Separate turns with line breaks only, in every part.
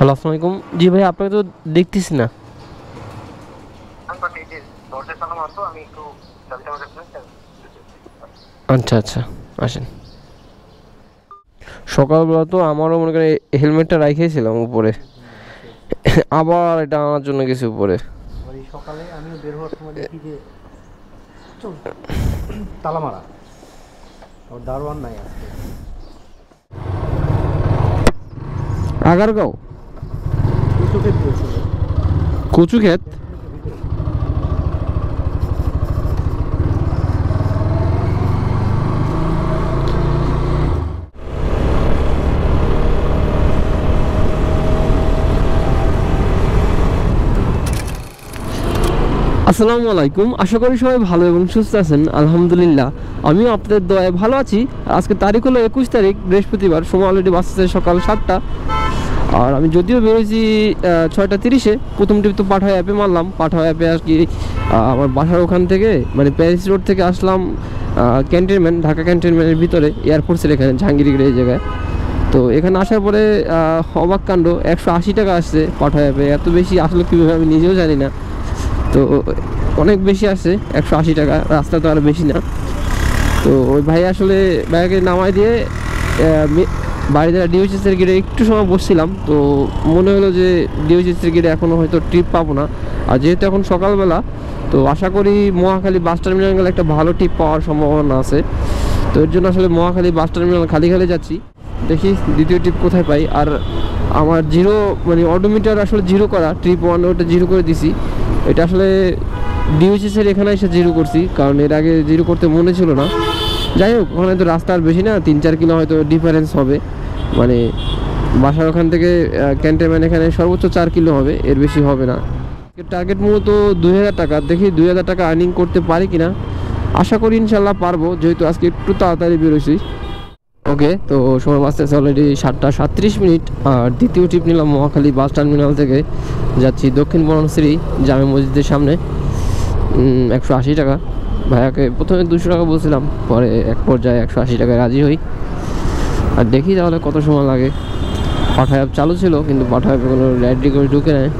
Hello, আসসালামু আলাইকুম। জি ভাই, আপনাকে তো দেখতেছি না। আচ্ছা আচ্ছা, আসেন। সকালবেলা তো আমারও মনে করেন হেলমেটটা রাখিয়েছিলাম উপরে, আবার এটা আনার জন্য গেছি উপরে।
সকালে আমিও বের হওয়ার সময় দেখি যে তালা মারা, দারোয়ান নাই আজকে।
আগারগাঁও
কচু ক্ষেত দিয়েছিল।
কচু ক্ষেত? আসসালামু আলাইকুম, আশা করি সবাই ভালো এবং সুস্থ আছেন। আলহামদুলিল্লাহ, আমিও আপনাদের দয়ায় ভালো আছি। আজকে তারিখ হলো 21 তারিখ, বৃহস্পতিবার। সময় অলরেডি বাজছে সকাল 7টা। আর আমি যদিও বেরোয়েছি 6টা 30-এ। প্রথম ট্রিপ তো পাঠাও অ্যাপে মারলাম। পাঠাও অ্যাপে আর কি আমার বাসার ওখান থেকে, মানে প্যারিস রোড থেকে আসলাম ক্যান্টনমেন্ট, ঢাকা ক্যান্টনমেন্টের ভিতরে, এয়ারফোর্সের এখানে জাহাঙ্গীরগড় এই জায়গায়। তো এখানে আসার পরে অবাক কাণ্ড, 180 টাকা আসছে পাঠাও অ্যাপে। এত বেশি আসলে কীভাবে আমি নিজেও জানি না। তো অনেক বেশি আসছে, 180 টাকা। রাস্তা তো আর বেশি না। তো ওই ভাই আসলে ব্যাগে নামাই দিয়ে বাড়িতে ডিওএইচএসের গেটে একটু সময় বসছিলাম। তো মনে হলো যে ডিওএইচএসের গেটে এখনও হয়তো ট্রিপ পাবো না। আর যেহেতু এখন সকালবেলা, তো আশা করি মহাখালী বাস টার্মিনাল গেলে একটা ভালো ট্রিপ পাওয়ার সম্ভাবনা আছে। তো এর জন্য আসলে মহাখালী বাস টার্মিনাল খালি যাচ্ছি। দেখি দ্বিতীয় ট্রিপ কোথায় পাই। আর আমার জিরো, মানে অডোমিটার আসলে জিরো করা, ট্রিপ 1 ওটা জিরো করে দিছি। এটা আসলে ডিওএইচএসের এখানে এসে জিরো করছি, কারণ এর আগে জিরো করতে মনে ছিল না। যাই হোক, ওখানে তো রাস্তা আর বেশি না, 3-4 কিলো হয়তো ডিফারেন্স হবে। মানে বাসার ওখান থেকে ক্যান্টনমেন্ট এখানে সর্বোচ্চ 4 কিলো হবে, এর বেশি হবে না। টার্গেট মূলত 2000 টাকা। দেখি 2000 টাকা আর্নিং করতে পারি কিনা। আশা করি ইনশাল্লাহ পারবো, যেহেতু আজকে একটু তাড়াতাড়ি বেরোইছি। ওকে, তো সময় বাঁচতেছে অলরেডি 7টা 37 মিনিট। আর দ্বিতীয় ট্রিপ নিলাম মহাখালী বাস টার্মিনাল থেকে, যাচ্ছি দক্ষিণ বনাশ্রী জামে মসজিদের সামনে। 180 টাকা। ভাইয়াকে প্রথমে 200 টাকা বলছিলাম, পরে এক পর্যায়ে 180 টাকায় রাজি হই। আর দেখি তাহলে কত সময় লাগে। পাঠাও অ্যাপ চালু ছিল, কিন্তু পাঠাও অ্যাপে কোনো রাইড রিকোয়েস্ট ঢুকে নেয়।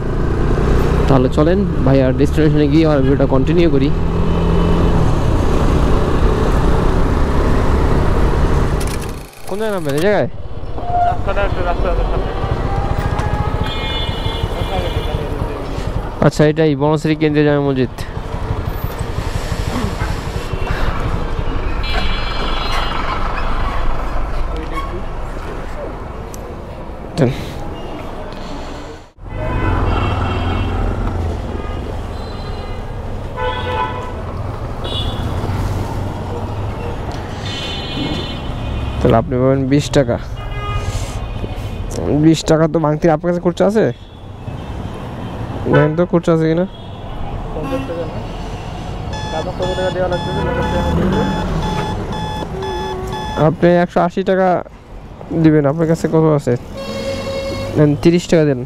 তাহলে চলেন ভাইয়ার ডেস্টিনেশনে গিয়ে আর ভিডিওটা কন্টিনিউ করি। কোন জায়গায় নামবেন? এই জায়গায় আচ্ছা, এটাই বনশ্রী কেন্দ্রীয় জামে মসজিদ। তাহলে আপনি পাবেন 20 টাকা। 20 টাকা তো ভাঙতি। আপনার কাছে খুচরা আছে? দেখেন তো খুচরা আছে কিনা। আপনি 180 টাকা দিবেন। আপনার কাছে কত আছে? 30 টাকা দেন।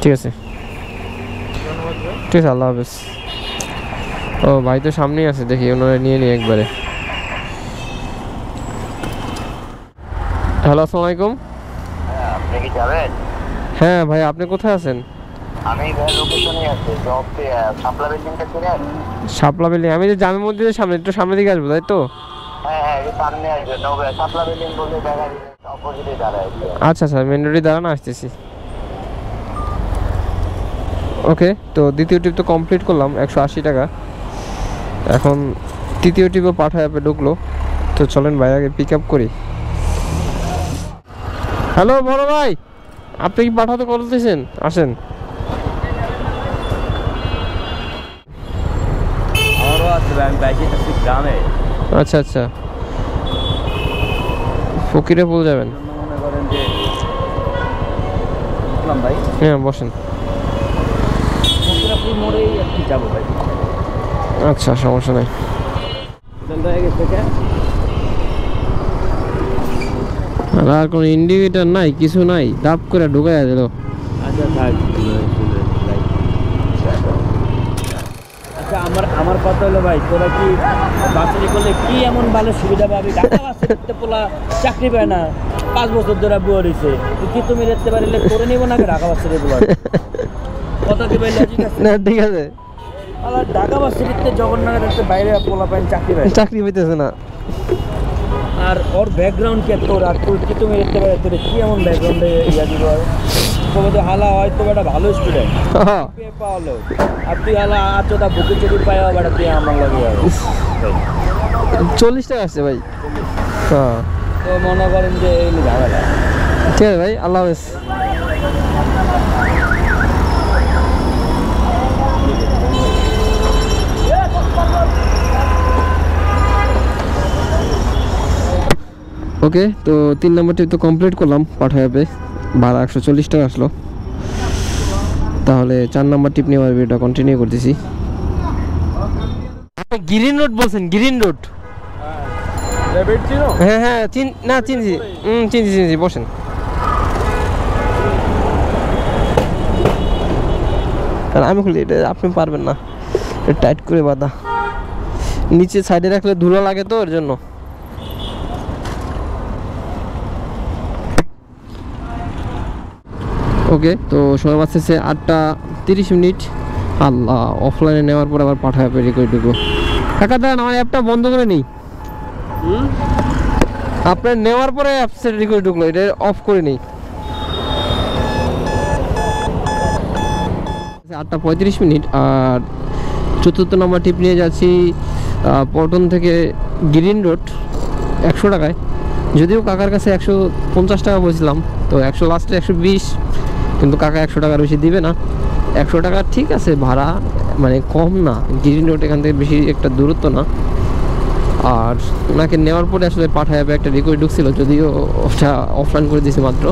ঠিক আছে, ঠিক আছে, আল্লাহ হাফেজ। ও ভাই তো সামনেই আছে, দেখি ওনারা নিয়ে নিই একবারে। হ্যালো, আসসালামু আলাইকুম।
আপনি কি যাবেন?
হ্যাঁ ভাই, আপনি কোথায় আছেন?
আমি লোকেশনে আছি, শাপলা বিল্ডিংটা চিনেন?
শাপলা বিল্ডিং? আমি যে জামে মসজিদের সামনে, একটু সামনে দিকে আসবো, তাই তো?
হ্যাঁ হ্যাঁ, এই সামনে আসবেন। শাপলা বিল্ডিং বলতে দেখা যাচ্ছে অপোজিটে দাঁড়ায়।
আচ্ছা আচ্ছা, মেন রোডে দাঁড়ানো, আসতেছি। ওকে, তো দ্বিতীয় ট্রিপ তো কমপ্লিট করলাম, 180 টাকা। এখন তৃতীয় ট্রিপও পাঠাও অ্যাপে ঢুকলো। তো চলেন ভাইয়াকে পিক আপ করি। হ্যালো বড় ভাই, আপনি কি পাঠাতে করতেছেন? আসেন।
আমারও আছে ভাই, আমি বাইকে যাচ্ছি গ্রামে।
আচ্ছা আচ্ছা, ফকিরে বল যাবেন?
মনে করেন যে বুঝলাম ভাই,
হ্যাঁ বসেন।
ফকিরাপুর মোড়েই আর কি যাবো ভাই।
আচ্ছা, সমস্যা নাই। আর কোনো ইন্ডিকেটার নাই, কিছু নাই, দাপ করে ঢুকাই দিল।
আচ্ছা থাক। আচ্ছা, আমার কথা হলো ভাই, তোরা কি বাসে করলে কি এমন ভালো সুবিধা পাবি? ঢাকা বাসে পোলা চাকরি পায় না 5 বছর ধরে বুয়া রইছে কি তুমি রেতে পারিলে করে নিব না ঢাকা বাসের পোলা কথা কি ভাই লজিক আছে
না ঠিক আছে
আলা ঢাকা বাসের জগন্নাথের বাইরে পোলা পায় চাকরি পায়
চাকরি পেতেছে না
আর ওর ব্যাকগ্রাউন্ড কি তোর আর তোর কি তুমি রেতে পারে তোর কি এমন ব্যাকগ্রাউন্ডে ইয়া দিব তবে তো হালা হয়তো একটা ভালো স্টুডেন্ট পেয়ে পাওয়ালো আর তুই হালা আচোদা বুকে চুরি পাওয়া বেটা তুই আমার লাগে
40 টাকা আসছে ভাই হ্যাঁ
তো মনে করেন যে এই ঝামেলা
ঠিক আছে ভাই আল্লাহ হাফেজ ওকে তো 3 নম্বর টিপ তো কমপ্লিট করলাম পাঠায় ভাড়া 140 টাকা আসলো তাহলে 4 নম্বর টিপ নিয়ে আমার ভিডিওটা কন্টিনিউ করতেছি আপনি গ্রিন রোড বলছেন গ্রিন রোড হ্যাঁ হ্যাঁ চিনছি চিনছি বসেন আমি খুলি এটা আপনি পারবেন না টাইট করে বাঁধা নিচে সাইডে রাখলে ধুলো লাগে তো এর জন্য ওকে তো সময় বাঁচতেছে 8:30 আল্লাহ অফলাইনে নেওয়ার পর আবার পাঠায় রেকর্ডটুকু কাকা দাঁড়ান আমার অ্যাপটা বন্ধ করে নেই আপনার নেওয়ার পরে অ্যাপসের রেকর্ড ঢুকলো এটা অফ করে নেই 8:35 আর 4র্থ নম্বর টিপ নিয়ে যাচ্ছি পল্টন থেকে গ্রিন রোড 100 টাকায় যদিও কাকার কাছে 150 টাকা বলছিলাম তো 100 লাস্টে 120 কিন্তু কাকা 100 টাকার বেশি দিবে না 100 টাকা ঠিক আছে ভাড়া মানে কম না গ্রিন রোড এখান থেকে বেশি একটা দূরত্ব না আর ওনাকে নেওয়ার পরে আসলে পাঠায় একটা রেকর্ড ঢুকছিল যদিও ওটা অফলাইন করে দিয়েছি মাত্র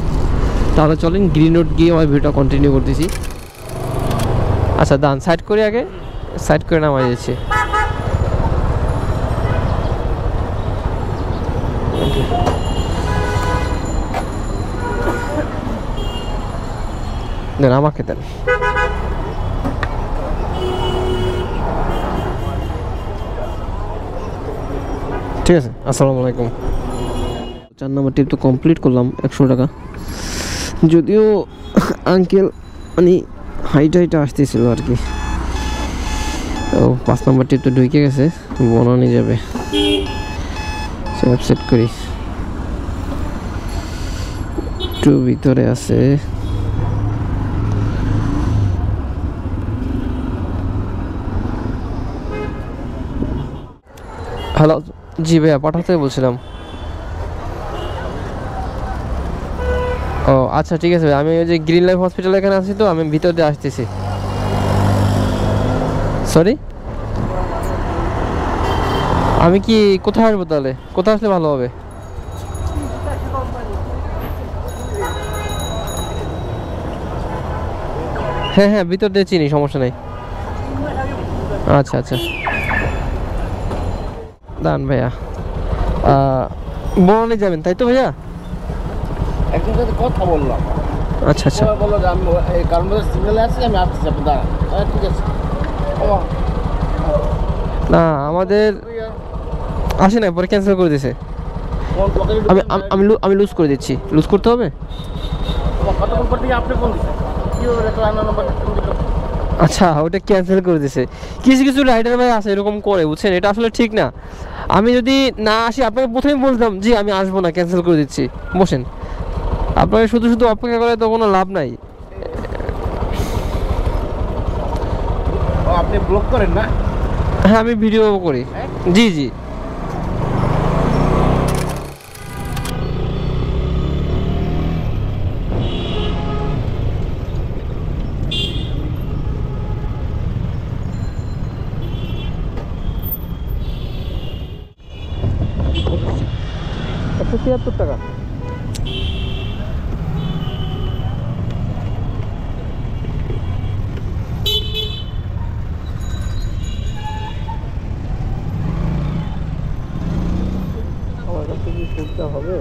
তাহলে চলেন গ্রিন রোড গিয়ে আমার ভিডিওটা কন্টিনিউ করতেছি আচ্ছা দান সাইড করে আগে সাইড করে নামাই যাচ্ছে দেন আমাকে দেন ঠিক আছে আসসালামু আলাইকুম 4 নম্বর টিপ তো কমপ্লিট করলাম 100 টাকা যদিও আঙ্কেল মানে হাইটা আসতেছিল আর কি তো 5 নম্বর টিপ তো ঢুকে গেছে বনানি যাবে সেট করি একটু ভিতরে আছে হ্যালো জি ভাইয়া পাঠাতে বলছিলাম ও আচ্ছা ঠিক আছে ভাই আমি ওই যে গ্রিন লাইফ হসপিটাল এখানে আছি তো আমি ভিতর দিয়ে আসতেছি সরি আমি কি কোথায় আসবো তাহলে কোথায় আসলে ভালো হবে হ্যাঁ হ্যাঁ ভিতর দিয়ে চিনি সমস্যা নেই আচ্ছা আচ্ছা দান ভাইয়া বনানি যাবেন তাই তো ভাইয়া
একজন সাথে কথা বললাম
আচ্ছা আচ্ছা
বললো যে আমি এই কারণ সিগন্যালে আছি আমি আসতেছি আপনি দাঁড়ান ঠিক আছে
না আমাদের আসে না পরে ক্যান্সেল করে দিয়েছে আমি আমি আমি লুজ করে দিচ্ছি লুজ করতে হবে
কতক্ষণ পর থেকে আপনি ফোন দিচ্ছেন কি নাম্বার
আচ্ছা ওটা ক্যান্সেল করে দিয়েছে কিছু কিছু রাইডার ভাই আছে এরকম করে বুঝছেন এটা আসলে ঠিক না আমি যদি না আসি আপনাকে প্রথমে বলতাম জি আমি আসবো না ক্যান্সেল করে দিচ্ছি বসেন আপনাকে শুধু শুধু অপেক্ষা করে তো কোনো লাভ নাই
আপনি ব্লক করেন না
হ্যাঁ আমি ভিডিও করি জি জি টাকা আমার কাছে কি করতে হবে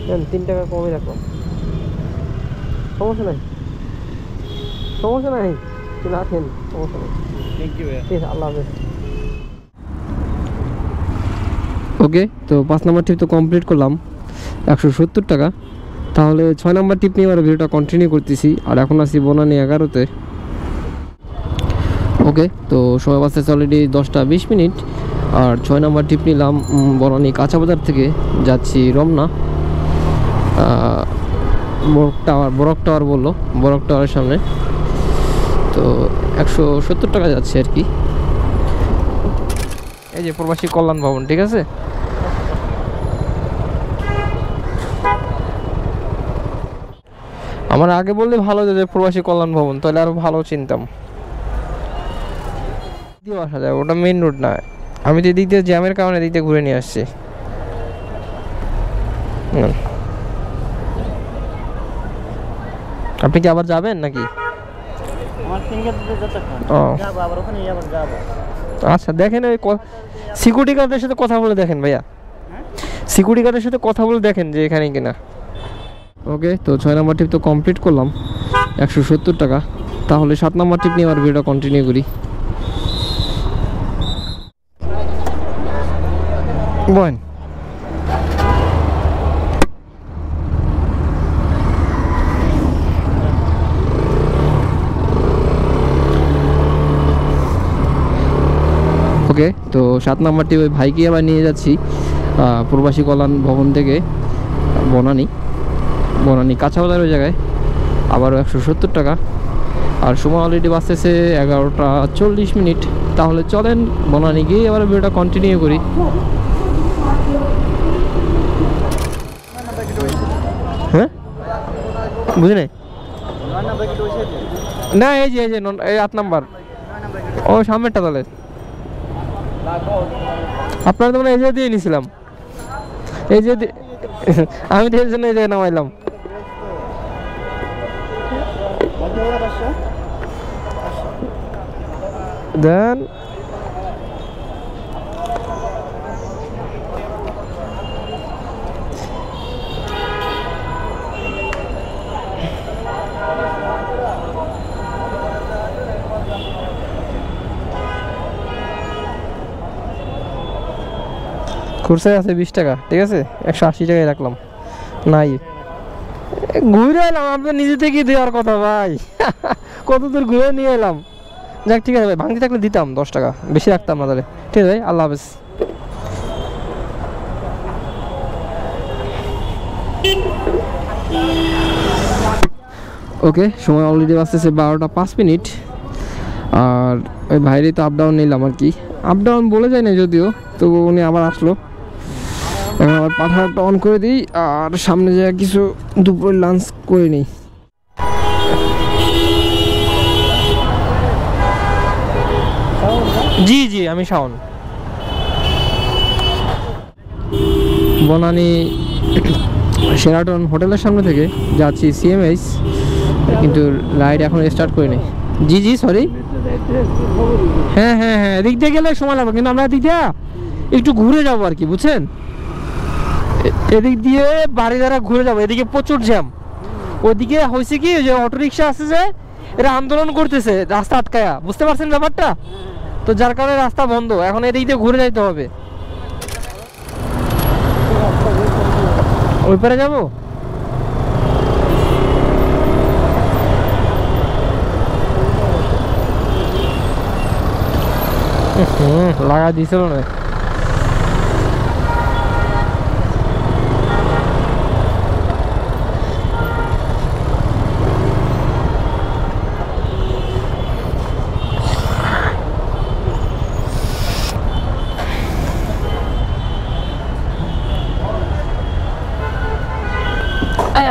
দেন 3 টাকা কমই রাখো সমস্যা নাই রাখেন, সমস্যা নেই।
থ্যাংক ইউ ভাইয়া।
ঠিক আছে, আল্লাহ হাফেজ। ওকে, তো 5 নম্বর ট্রিপ তো কমপ্লিট করলাম, 170 টাকা। তাহলে 6 নম্বর ট্রিপ নিয়ে আমরা ভিডিওটা কন্টিনিউ করতেছি। আর এখন আছি বনানী 11-তে। ওকে, তো সময় বাজতেছে অলরেডি 10টা 20 মিনিট। আর 6 নম্বর ট্রিপ নিলাম বনানী কাঁচা বাজার থেকে, যাচ্ছি রমনা। বরক টাওয়ার বললো, বরক টাওয়ারের সামনে। তো 170 টাকা যাচ্ছে আর কি। এই যে প্রবাসী কল্যাণ ভবন, ঠিক আছে। আমার আগে বললে ভালো হতো যে প্রবাসী কল্যাণ ভবন, তাহলে আরো ভালো চিনতাম। দিয়ে আসা যায়, ওটা মেইন রোড না। আমি তো এদিক দিয়ে জ্যামের কারণে এদিক দিয়ে ঘুরে নিয়ে আসছি। আপনি কি আবার যাবেন নাকি?
আমার ফিঙ্গার দিতে যতক্ষণ
ও
যাবো, আবার ওখানে আবার যাবো।
আচ্ছা, দেখেন ওই সিকিউরিটি গার্ডের সাথে কথা বলে দেখেন ভাইয়া, সিকিউরিটি গার্ডের সাথে কথা বলে দেখেন যে এখানে কিনা। ওকে, তো 6 নম্বর ট্রিপ তো কমপ্লিট করলাম, 170 টাকা। তাহলে 7 নম্বর ট্রিপ নিয়ে আমার ভিডিওটা কন্টিনিউ করি। বলেন। ওকে, তো 7 নম্বরটি ওই ভাইকে আবার নিয়ে যাচ্ছি প্রবাসী কল্যাণ ভবন থেকে বনানী কাঁচা বাজার ওই জায়গায়, আবারও 170 টাকা। আর সময় অলরেডি বাজতেছে 11টা 40 মিনিট। তাহলে চলেন বনানী গিয়ে আবার ভিডিওটা কন্টিনিউ করি। হ্যাঁ, বুঝি নাই। না, এই যে 8 নাম্বার, ও সামনেরটা। তাহলে আপনার তো মানে এই যে দিয়ে নিয়েছিলাম, এই যে আমি তো এর জন্য এই জায়গায় নামাইলাম। দেন খুরসায় আছে 20 টাকা, ঠিক আছে। 180 টাকায় রাখলাম। নাই, ঘুরে এলাম, আপনার নিজে থেকেই দেওয়ার কথা ভাই। কত দূর ঘুরে নিয়ে এলাম। যাক, ঠিক আছে ভাই, ভাঙতি থাকলে দিতাম 10 টাকা বেশি রাখতাম না তাহলে। ঠিক আছে ভাই, আল্লাহ হাফেজ। ওকে, সময় অলরেডি বাজতেছে 12টা 5 মিনিট। আর ওই ভাইরে তো আপ ডাউন নিলাম আর কি। আপ ডাউন বলে যায় না যদিও, তো উনি আবার আসলো। এখন আবার পাঠাটা অন করে দিই, আর সামনে যা কিছু দুপুরে লাঞ্চ করে নিই। জি জি, আমি শাওন। বনানী শেরাটন হোটেলের সামনে থেকে যাচ্ছি CMS, কিন্তু রাইড এখন স্টার্ট করিনি। জি জি, সরি। হ্যাঁ হ্যাঁ হ্যাঁ, এদিক দিয়ে গেলে সময় লাগবে, কিন্তু আমরা এদিক দিয়ে একটু ঘুরে যাবো আর কি, বুঝছেন। এদিক দিয়ে বাড়ি দ্বারা ঘুরে যাবো, এদিকে প্রচুর জ্যাম। ওইদিকে হয়েছে কি, যে অটোরিকশা আসছে, যে এরা আন্দোলন করতেছে রাস্তা আটকায়া, বুঝতে পারছেন ব্যাপারটা। তো যার কারণে রাস্তা বন্ধ, এখন এদিক দিয়ে ঘুরে যাইতে হবে। ওই পারে যাবো। লাগা দিছিল না।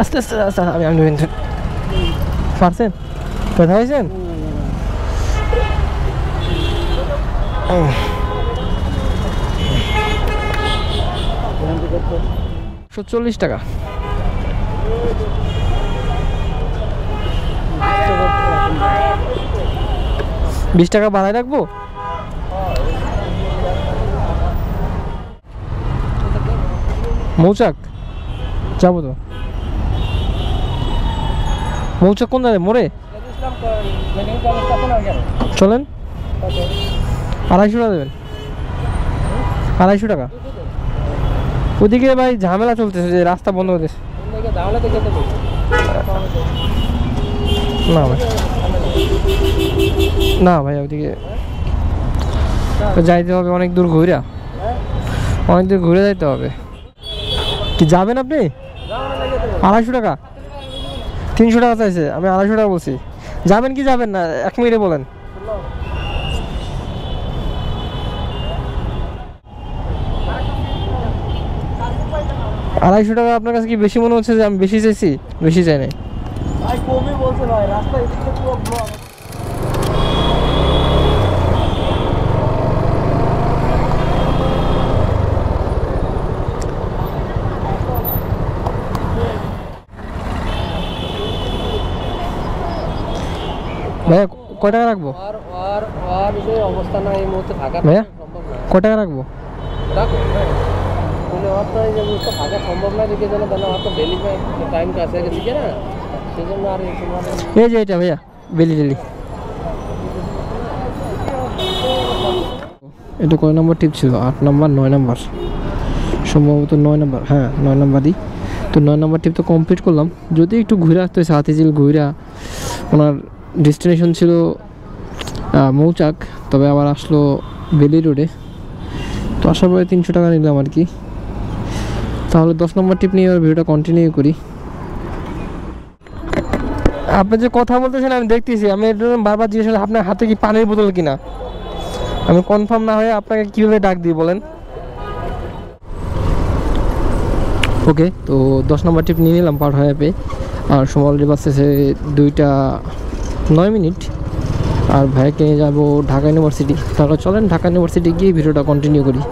আস্তে আস্তে আস্তে, আমি পারছেন, কথা হয়েছেন। 140 টাকা। বিশ টাকা বাড়ায় রাখবো। মৌচাক যাবো তো। মৌচাক কোন জায়গায়, মোড়ে? চলেন 250 টাকা দেবেন, 250 টাকা। ওদিকে ভাই ঝামেলা চলতেছে, যে রাস্তা বন্ধ হতেছে। না ভাই, না ভাই ওদিকে যাইতে হবে অনেক দূর ঘুরে, অনেক দূর ঘুরে যাইতে হবে। কি যাবেন আপনি? 250 টাকা, 300 টাকা চাইছে, আমি 250 টাকা বলছি। যাবেন কি যাবেন না 1 মিনিটে বলেন। আড়াইশো টাকা আপনার কাছে কি বেশি মনে হচ্ছে যে আমি বেশি চাইছি? বেশি চাই নাই
ভাই, কমই বলছে ভাই, রাস্তা এদিকে পুরো ব্লক।
ভাইয়া কয় টাকা রাখবো?
আর যে অবস্থা না এই মুহূর্তে থাকা
ভাইয়া
সম্ভব না।
কয় টাকা রাখবো?
রাখো মানে আর তো এই যে মুহূর্তে থাকা সম্ভব না, দিকে যেন আর তো ডেলি টাইম কাছে গেছে কি না, সেই জন্য আর এই তোমার
এই যে এটা ভাইয়া বেলি ডেলি। এটা কয় নম্বর টিপ ছিল? 8 নম্বর, 9 নম্বর, সম্ভবত 9 নম্বর। হ্যাঁ 9 নম্বরই তো। 9 নম্বর টিপ তো কমপ্লিট করলাম। যদি একটু ঘুরে আসতে হয়েছে, হাতিঝিল ঘুরা, ওনার ডেস্টিনেশন ছিল মৌচাক, তবে আবার আসলো বেলি রোডে। তো আসার পরে 300 টাকা নিলাম আর কি। তাহলে 10 নম্বর টিপ নিয়ে এবার ভিডিওটা কন্টিনিউ করি। আপনি যে কথা বলতেছেন আমি দেখতেছি, আমি এর জন্য বারবার জিজ্ঞেস করলাম আপনার হাতে কি পানির বোতল কিনা। আমি কনফার্ম না হয়ে আপনাকে কীভাবে ডাক দিই বলেন। ওকে, তো 10 নম্বর টিপ নিয়ে নিলাম পার হয়ে পেয়ে। আর সময় অলরেডি বাজতেছে 2:09। আর ভাইকে নিয়ে যাবো ঢাকা ইউনিভার্সিটি। তাহলে চলেন ঢাকা ইউনিভার্সিটি গিয়ে ভিডিওটা কন্টিনিউ করি।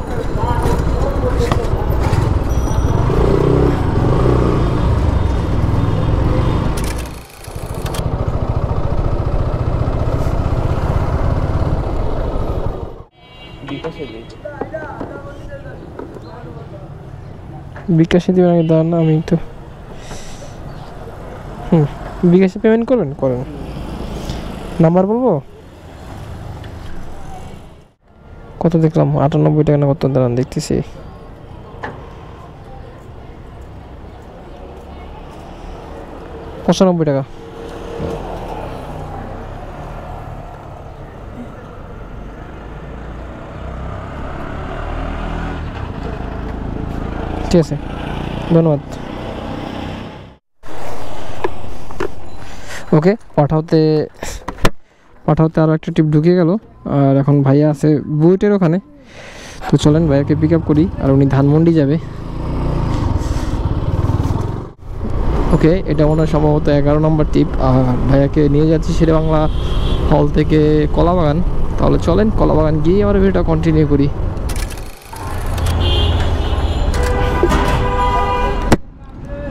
বিকাশে দেবেন আগে, দাঁড়ান না আমি তো বিকাশে পেমেন্ট করবেন, করেন। নাম্বার বলবো? কত দেখলাম 98 টাকা না কত, দাঁড়ান দেখতেছি। $95 টাকা। ঠিক আছে, ধন্যবাদ। ওকে, পাঠাতে আরও একটা টিপ ঢুকে গেল। আর এখন ভাইয়া আছে বুয়েটের ওখানে। তো চলেন ভাইয়াকে পিক আপ করি, আর উনি ধানমন্ডি যাবে। ওকে, এটা মনে হয় সম্ভবত 11 নম্বর টিপ। আর ভাইয়াকে নিয়ে যাচ্ছি শেরেবাংলা হল থেকে কলাবাগান। তাহলে চলেন কলাবাগান গিয়ে আমার ভিডিওটা কন্টিনিউ করি।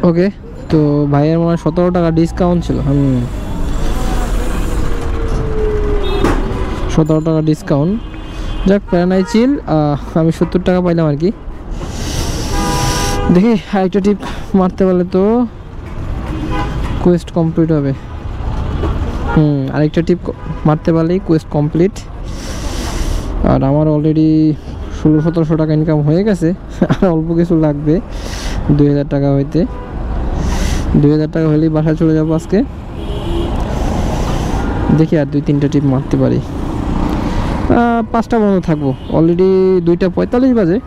ওকে, তো ভাইয়ের মনে হয় 17 টাকা ডিসকাউন্ট ছিল। 17 টাকা ডিসকাউন্ট। যাক, প্যারানাই চিল। আমি 70 টাকা পাইলাম আর কি। দেখি আরেকটা টিপ মারতে পারলে তো কোয়েস্ট কমপ্লিট হবে। আরেকটা টিপ মারতে পারলেই কোয়েস্ট কমপ্লিট। আর আমার অলরেডি 1600-1700 টাকা ইনকাম হয়ে গেছে। আর অল্প কিছু লাগবে 2000 টাকা হইতে। 2000 টাকা হলেই বাসায় চলে যাবো আজকে। দেখি আর 2-3টা টিপ মারতে পারি। 5টা পর্যন্ত থাকবো। অলরেডি 2:45 বাজে।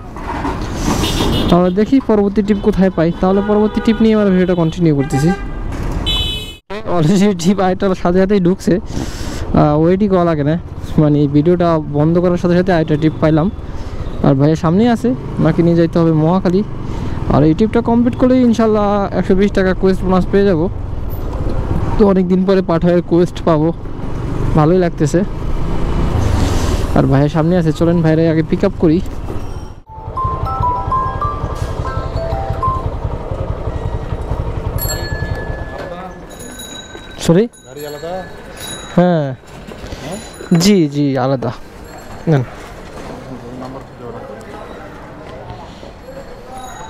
তাহলে দেখি পরবর্তী টিপ কোথায় পাই। তাহলে পরবর্তী টিপ নিয়ে আমার ভিডিওটা কন্টিনিউ করতেছি। অলরেডি টিপ আরেকটার সাথে সাথেই ঢুকছে, ওয়েটই করা লাগে না। মানে ভিডিওটা বন্ধ করার সাথে সাথে আরেকটা টিপ পাইলাম। আর ভাইয়ের সামনেই আছে, ওনাকে নিয়ে যাইতে হবে মহাখালী। আর এই টিপটা কমপ্লিট করলেই ইনশাল্লাহ 120 টাকা কোয়েস্ট বোনাস পেয়ে যাব। তো অনেক দিন পরে পাঠাওয়ের কোয়েস্ট পাবো, ভালোই লাগতেছে। আর ভাইয়ের সামনে আছে, চলেন ভাইয়ের আগে পিক আপ করি। সরি, হ্যাঁ জি জি আলাদা। নেন,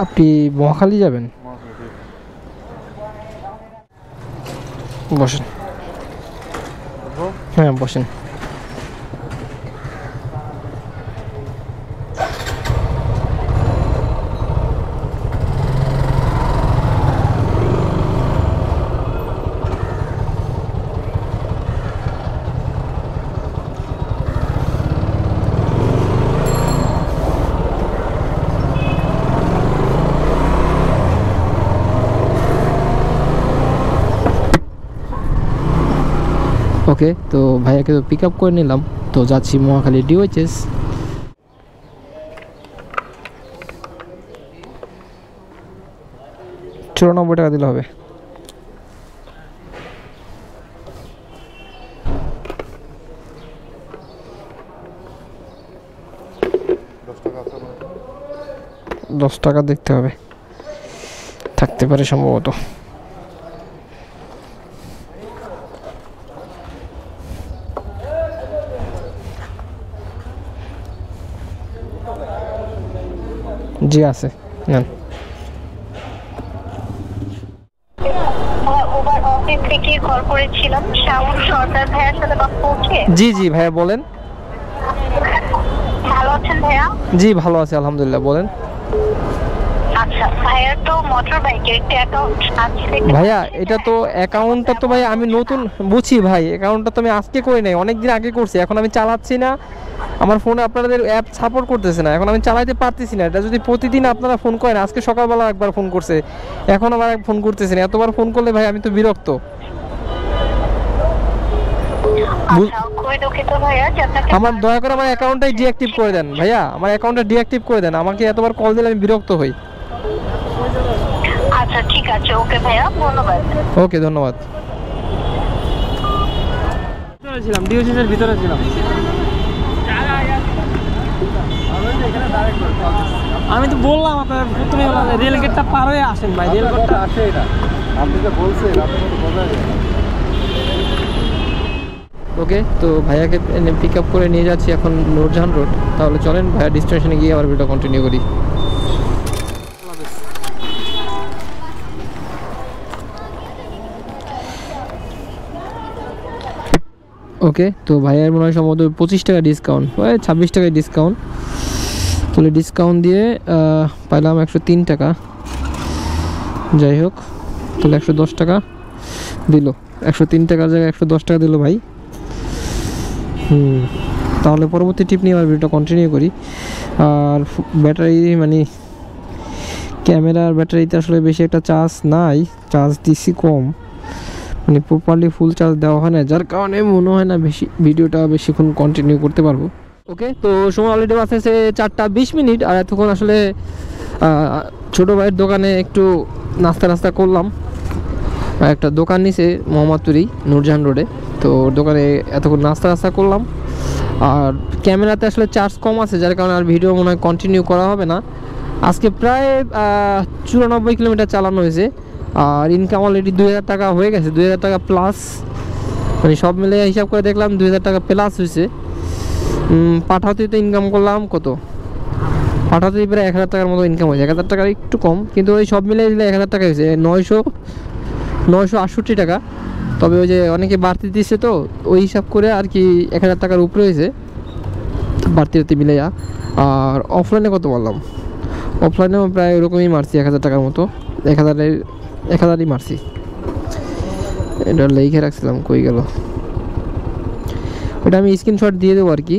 আপনি মহাখালী যাবেন? বসেন। হ্যাঁ বসেন। ওকে, তো ভাইয়াকে তো পিক আপ করে নিলাম, তো যাচ্ছি মহাখালী ডিওএইচএস। $94 দিলে হবে। $10 দেখতে হবে, থাকতে পারে সম্ভবত। জি আছে, নেন।
ওভার অফিস থেকে কল করেছিলাম, শাওন সরকার ভাইয়ার সাথে কথা বলছে।
জি জি ভাইয়া বলেন।
ভালো আছেন ভাইয়া?
জি ভালো আছি আলহামদুলিল্লাহ, বলেন।
আচ্ছা, ভাইয়ার তো মোটর বাইকের একটা অ্যাকাউন্ট আছে দেখতে
ভাইয়া
পাচ্ছি।
এটা তো অ্যাকাউন্টটা তো ভাই আমি নতুন বুঝি ভাই, অ্যাকাউন্টটা তো আমি আজকে করে নাই, অনেকদিন আগে করছি। এখন আমি চালাচ্ছি না, আমার ফোনে আপনাদের অ্যাপ সাপোর্ট করতেছে না, এখন আমি চালাইতে পারতেছি না। এটা যদি প্রতিদিন আপনারা ফোন করেন, আজকে সকালবেলা একবার ফোন করছে, এখন আবার ফোন করতেছেন, এতবার ফোন করলে ভাই আমি তো বিরক্ত।
আচ্ছা, খুবই দুঃখিত ভাইয়া যে আপনাকে
আমার দয়া করে আমার অ্যাকাউন্টটাই ডিঅ্যাক্টিভ করে দেন ভাইয়া, আমার অ্যাকাউন্টটা ডিঅ্যাক্টিভ করে দেন, আমাকে এতবার কল দিলে আমি বিরক্ত হই।
আচ্ছা ঠিক আছে, ওকে ভাইয়া, ধন্যবাদ।
ওকে ধন্যবাদ। ভিতরে ছিলাম, ডিওএইচএস এর ভিতরে ছিলাম। আমি তো বললাম আপনার প্রথমে রেল গেটটা পার হয়ে আসেন ভাই, রেল গেটটা আসে এটা আপনি তো বলছেন, আপনি তো বোঝা যায়। ওকে, তো ভাইয়াকে পিক আপ করে নিয়ে যাচ্ছি এখন নূরজাহান রোড। তাহলে চলেন ভাইয়া ডেস্টিনেশনে গিয়ে আবার ভিডিও কন্টিনিউ করি। ওকে, তো ভাইয়ার মনে হয় সম্ভবত $25 ডিসকাউন্ট, 26 টাকায় ডিসকাউন্ট। তাহলে ডিসকাউন্ট দিয়ে পাইলাম $103। যাই হোক, তাহলে $110 দিল, $103 জায়গায় $110 দিল ভাই। তাহলে পরবর্তী টিপ নিয়ে আবার ভিডিওটা কন্টিনিউ করি। আর ব্যাটারি মানে ক্যামেরার ব্যাটারিতে আসলে বেশি একটা চার্জ নাই, চার্জ দিছি কম, মানে প্রপারলি ফুল চার্জ দেওয়া হয় না, যার কারণে মনে হয় না বেশি ভিডিওটা বেশিক্ষণ কন্টিনিউ করতে পারবো। ওকে, তো সময় অলরেডি বাজতেছে 4:20, আর এতক্ষণ আসলে ছোটো ভাইয়ের দোকানে একটু নাস্তা করলাম। একটা দোকান নিছে মোহাম্মদপুরি নূরজাহান রোডে, তো দোকানে এতক্ষণ নাস্তা করলাম। আর ক্যামেরাতে আসলে চার্জ কম আছে, যার কারণে আর ভিডিও মনে হয় কন্টিনিউ করা হবে না। আজকে প্রায় 94 কিলোমিটার চালানো হয়েছে, আর ইনকাম অলরেডি $2000 হয়ে গেছে, $2000 প্লাস, মানে সব মিলে হিসাব করে দেখলাম $2000 প্লাস হয়েছে। পাঠাতেই ইনকাম করলাম কত, পাঠাতেই প্রায় $1000 মতো ইনকাম হয়েছে, $1000 একটু কম, কিন্তু ওই সব মিলে দিলে $1000 হয়েছে, 968 টাকা। তবে ওই যে অনেকে বাড়তি দিচ্ছে, তো ওই হিসাব করে আর কি $1000 উপরে হয়েছে বাড়তি মিলাইয়া। আর অফলাইনে কত বললাম, অফলাইনেও প্রায় ওরকমই মারছি, $1000 মতো, 1000ই মারছি। এটা লিখে রাখছিলাম, কই গেল, ওটা আমি স্ক্রিনশট দিয়ে দেবো আর কি।